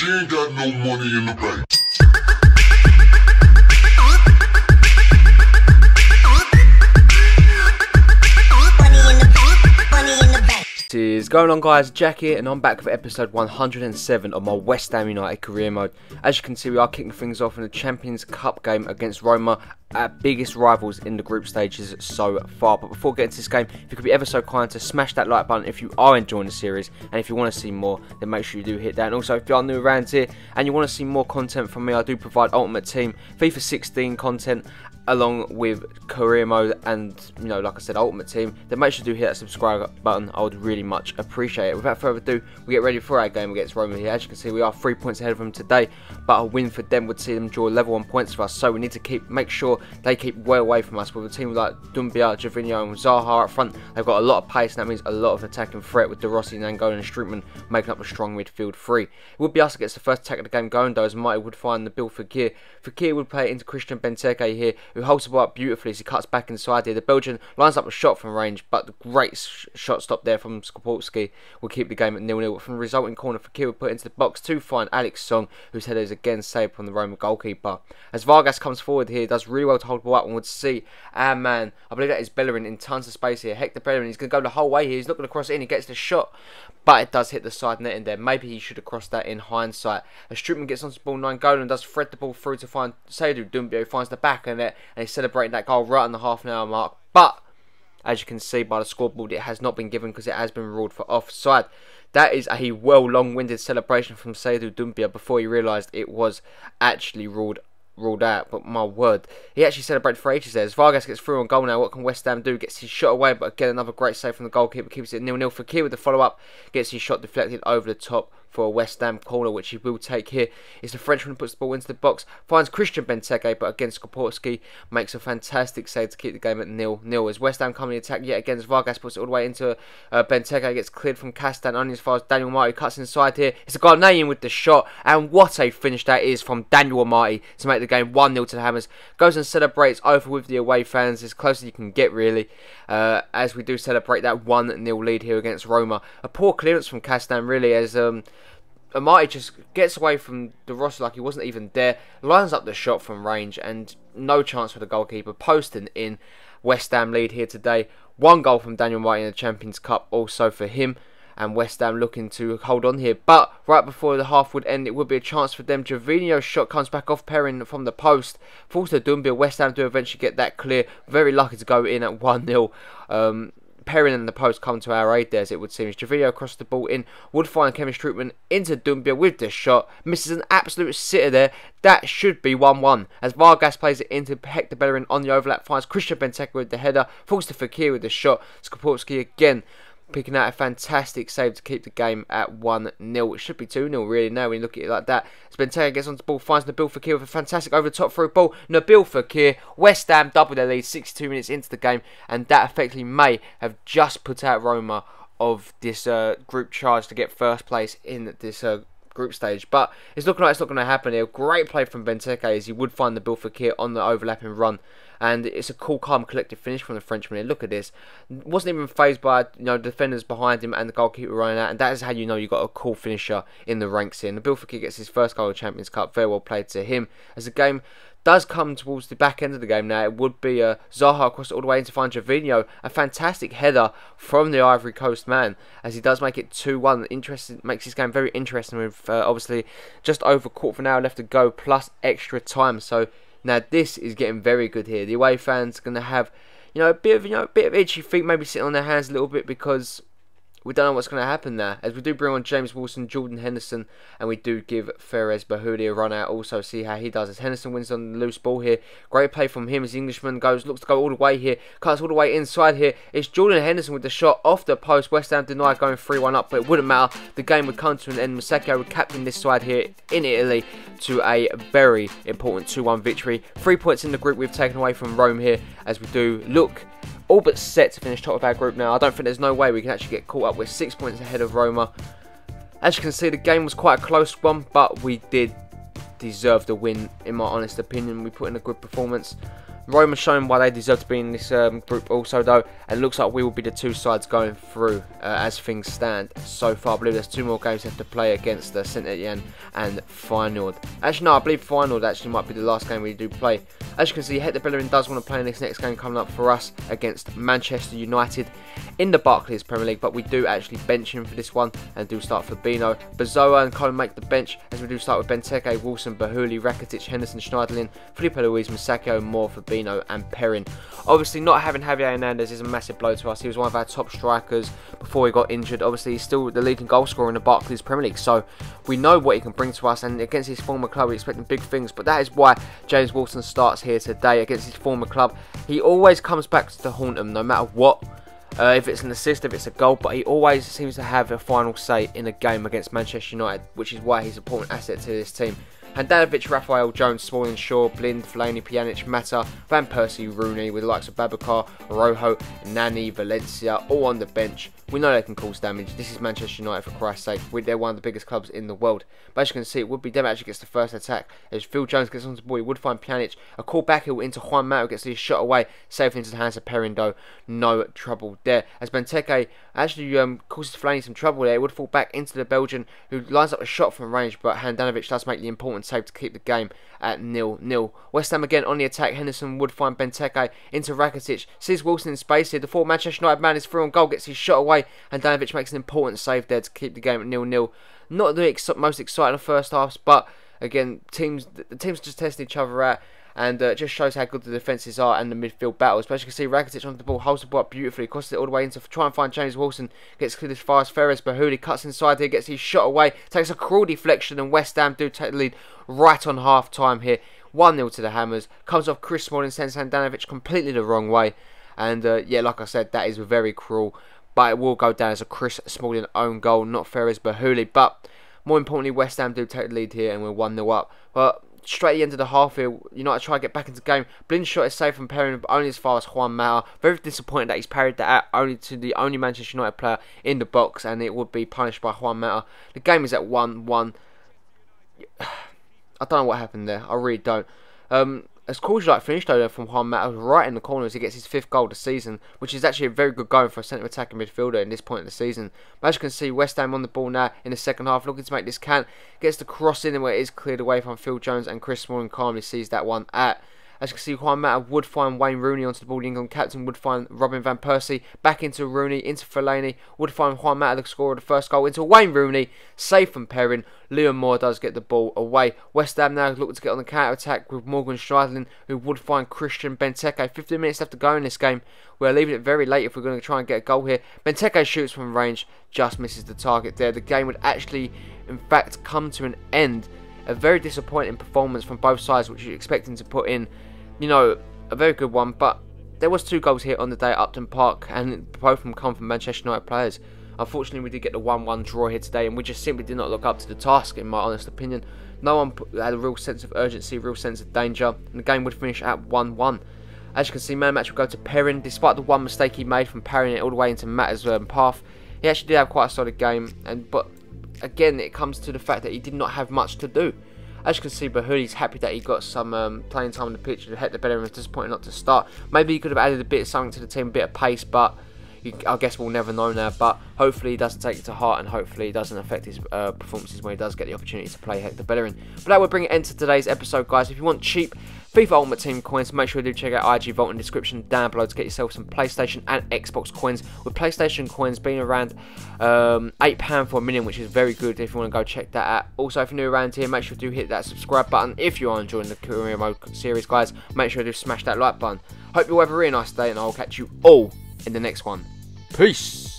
She ain't got no money in the bank. What is going on, guys? Jack here, and I'm back with episode 107 of my West Ham United career mode. As you can see, we are kicking things off in the Champions Cup game against Roma, our biggest rivals in the group stages so far. But before getting to this game, if you could be ever so kind to smash that like button if you are enjoying the series, and if you want to see more, then make sure you do hit that. And also, if you are new around here and you want to see more content from me, I do provide Ultimate Team, FIFA 16 content, along with career mode and, you know, like I said, Ultimate Team. Then make sure to hit that subscribe button. I would really much appreciate it. Without further ado, we get ready for our game against Roma here. As you can see, we are 3 points ahead of them today, but a win for them would see them draw level on points for us. So we need to make sure they keep well away from us. With a team like Doumbia, Gervinho and Zaha up front, they've got a lot of pace, and that means a lot of attacking threat, with De Rossi, Nangolan and Strootman making up a strong midfield three. It would be us that gets the first attack of the game going, though, as Mighty would find the Bill Fekir. Fekir would play it into Christian Benteke here, who holds the ball up beautifully as he cuts back inside here. The Belgian lines up a shot from range, but the great shot stop there from Skopolski will keep the game at 0-0. From the resulting corner, Fekir would put into the box to find Alex Song, whose header is again saved from the Roma goalkeeper. As Vargas comes forward here, does really well to hold the ball up, and would see our man, I believe that is Bellerin, in tons of space here. Hector Bellerin, he's going to go the whole way here. He's not going to cross it in. He gets the shot, but it does hit the side net in there. Maybe he should have crossed that in hindsight. As Strootman gets onto the ball, Nangolan does thread the ball through to find Seydou Doumbia, who finds the back of it, and he's celebrating that goal right on the half an hour mark. But as you can see by the scoreboard, it has not been given because it has been ruled for offside. That is a well long-winded celebration from Seydou Doumbia before he realised it was actually ruled out. But my word, he actually celebrated for ages there. As Vargas gets through on goal now, what can West Ham do? Gets his shot away, but again another great save from the goalkeeper, keeps it 0-0. Fekir with the follow-up, gets his shot deflected over the top for a West Ham corner, which he will take here. It's the Frenchman who puts the ball into the box, finds Christian Benteke, but again Skopolski makes a fantastic save to keep the game at 0-0. As West Ham come in the attack yet again, as Vargas puts it all the way into Benteke, gets cleared from Castan, only as far as Daniel Marty cuts inside here. It's a Ghanaian with the shot, and what a finish that is from Daniel Marty to make the game 1-0 to the Hammers. Goes and celebrates over with the away fans, as close as you can get really, as we do celebrate that 1-0 lead here against Roma. A poor clearance from Castan really, as Amati just gets away from De Rossi like he wasn't even there, lines up the shot from range, and no chance for the goalkeeper. Posting in. West Ham lead here today. One goal from Daniel Marty in the Champions Cup also for him, and West Ham looking to hold on here. But right before the half would end, it would be a chance for them. Gervinho's shot comes back off Perrin from the post, falls to Doumbia. West Ham do eventually get that clear. Very lucky to go in at 1-0. Perrin and the post come to our aid there, as it would seem. As Gervinho across the ball in, would find Kevin Strootman into Doumbia with the shot. Misses an absolute sitter there. That should be 1-1. As Vargas plays it into Hector Bellerin on the overlap, finds Christian Benteke with the header. Falls to Fekir with the shot. Skopolski again picking out a fantastic save to keep the game at 1-0. It should be 2-0 really now when you look at it like that. As Benteke gets onto the ball, finds Nabil Fekir with a fantastic over the top through ball. Nabil Fekir, West Ham double their lead 62 minutes into the game, and that effectively may have just put out Roma of this group charge to get first place in this group stage. But it's looking like it's not going to happen here. Great play from Benteke, as he would find the Nabil Fekir on the overlapping run. And it's a cool, calm, collective finish from the Frenchman here. Look at this. Wasn't even phased by, you know, defenders behind him and the goalkeeper running out. And that is how you know you've got a cool finisher in the ranks here. And Nabil Fekir gets his first goal of the Champions Cup. Very well played to him. As the game does come towards the back end of the game now, it would be Zaha across all the way in to find Gervinho. A fantastic header from the Ivory Coast man, as he does make it 2-1. Interesting, makes this game very interesting with obviously just over a quarter of an hour left to go, plus extra time. So now this is getting very good here. The away fans are going to have, a bit of itchy feet, maybe sitting on their hands a little bit, because we don't know what's going to happen there. As we do bring on James Wilson, Jordan Henderson, and we do give Ferez Bahudi a run out also, see how he does. As Henderson wins on the loose ball here. Great play from him as the Englishman looks to go all the way here. Cuts all the way inside here. It's Jordan Henderson with the shot off the post. West Ham denied going 3-1 up, but it wouldn't matter. The game would come to an end. Masaccio would captain this side here in Italy to a very important 2-1 victory. 3 points in the group we've taken away from Rome here, as we do look all but set to finish top of our group now. I don't think there's no way we can actually get caught up. We're 6 points ahead of Roma. As you can see, the game was quite a close one, but we did deserve the win, in my honest opinion. We put in a good performance. Roma showing why they deserve to be in this group also though, and it looks like we will be the two sides going through as things stand so far. I believe there's 2 more games left to play against Saint Etienne and Feyenoord. Actually no, I believe Feyenoord actually might be the last game we do play. As you can see, Hector Bellerin does want to play in this next game coming up for us against Manchester United in the Barclays Premier League, but we do actually bench him for this one and do start Fabinho. Bazoa and Colin make the bench, as we do start with Benteke, Wilson, Bahuli, Rakitic, Henderson, Schneiderlin, Felipe Luis, Masaccio, Moore, Fabinho and Perrin. Obviously not having Javier Hernandez is a massive blow to us. He was one of our top strikers before he got injured. Obviously he's still the leading goal scorer in the Barclays Premier League, so we know what he can bring to us, and against his former club we're expecting big things, but that is why James Wilson starts here today against his former club. He always comes back to haunt them no matter what. If it's an assist, if it's a goal, but he always seems to have a final say in a game against Manchester United, which is why he's an important asset to this team. Handanovic, Raphael, Jones, Smalling, Shaw, Blind, Fellaini, Pjanic, Mata, Van Persie, Rooney, with the likes of Babacar, Rojo, Nani, Valencia, all on the bench. We know they can cause damage. This is Manchester United, for Christ's sake. They're one of the biggest clubs in the world. But as you can see, it would be them actually gets the first attack. As Phil Jones gets onto the ball, he would find Pjanic. A call back heel into Juan Mata, gets his shot away, saved into the hands of Perindo. No trouble there. As Benteke actually causes Fellaini some trouble there, it would fall back into the Belgian, who lines up a shot from range, but Handanovic does make the important save to keep the game at 0-0. West Ham again on the attack. Henderson would find Benteke into Rakitic. Sees Wilson in space here. The former Manchester United man is through on goal, gets his shot away, and Handanovic makes an important save there to keep the game at 0-0. Not the most exciting first halves, but again, the teams just testing each other out, and it just shows how good the defences are and the midfield battles. But as you can see, Rakitic on the ball, holds the ball up beautifully, crosses it all the way in to try and find James Wilson, gets cleared as far as Ferres. Bahuli cuts inside here, gets his shot away, takes a cruel deflection, and West Ham do take the lead right on half time here. 1-0 to the Hammers. Comes off Chris Smalling, sends Handanovic completely the wrong way, and yeah, like I said, that is very cruel. But it will go down as a Chris Smalling own goal, not Ferres Bahuli. But more importantly, West Ham do take the lead here, and we're 1-0 up. But straight at the end of the half here, United try to get back into the game. Blind's shot is saved from Perrin, but only as far as Juan Mata. Very disappointed that he's parried that out only to the only Manchester United player in the box, and it would be punished by Juan Mata. The game is at 1-1. I don't know what happened there. I really don't. As cool as you like finished though from Juan Mata, right in the corner as he gets his 5th goal of the season, which is actually a very good going for a centre attacking midfielder in this point of the season. But as you can see, West Ham on the ball now in the second half, looking to make this count. Gets the cross in where it is cleared away from Phil Jones, and Chris Smalling calmly sees that one out. As you can see, Juan Mata would find Wayne Rooney onto the ball. The England captain would find Robin Van Persie. Back into Rooney, into Fellaini. Would find Juan Mata, the scorer of the first goal, into Wayne Rooney. Safe from Perrin. Leon Moore does get the ball away. West Ham now looking to get on the counter-attack with Morgan Schneiderlin, who would find Christian Benteke. 15 minutes left to go in this game. We're leaving it very late if we're going to try and get a goal here. Benteke shoots from range, just misses the target there. The game would actually, in fact, come to an end. A very disappointing performance from both sides, which you're expecting to put in, you know, a very good one, but there was 2 goals here on the day at Upton Park, and both of them come from Manchester United players. Unfortunately, we did get the 1-1 draw here today, and we just simply did not look up to the task, in my honest opinion. No one had a real sense of urgency, real sense of danger, and the game would finish at 1-1. As you can see, man of the match will go to Perrin. Despite the one mistake he made from parrying it all the way into Mata's path, he actually did have quite a solid game, but again, it comes to the fact that he did not have much to do. As you can see, Bahuli's happy that he got some playing time on the pitch. Hector Bellerin was disappointed not to start. Maybe he could have added a bit of something to the team, a bit of pace, but I guess we'll never know now. But hopefully he doesn't take it to heart, and hopefully it doesn't affect his performances when he does get the opportunity to play Hector Bellerin. But that will bring an end to today's episode, guys. If you want cheap FIFA Ultimate Team coins, make sure you do check out IG Vault in the description down below to get yourself some PlayStation and Xbox coins, with PlayStation coins being around £8 for a million, which is very good if you want to go check that out. Also, if you're new around here, make sure you do hit that subscribe button. If you are enjoying the Career Mode series, guys, make sure you do smash that like button. Hope you all have a really nice day, and I'll catch you all in the next one. Peace!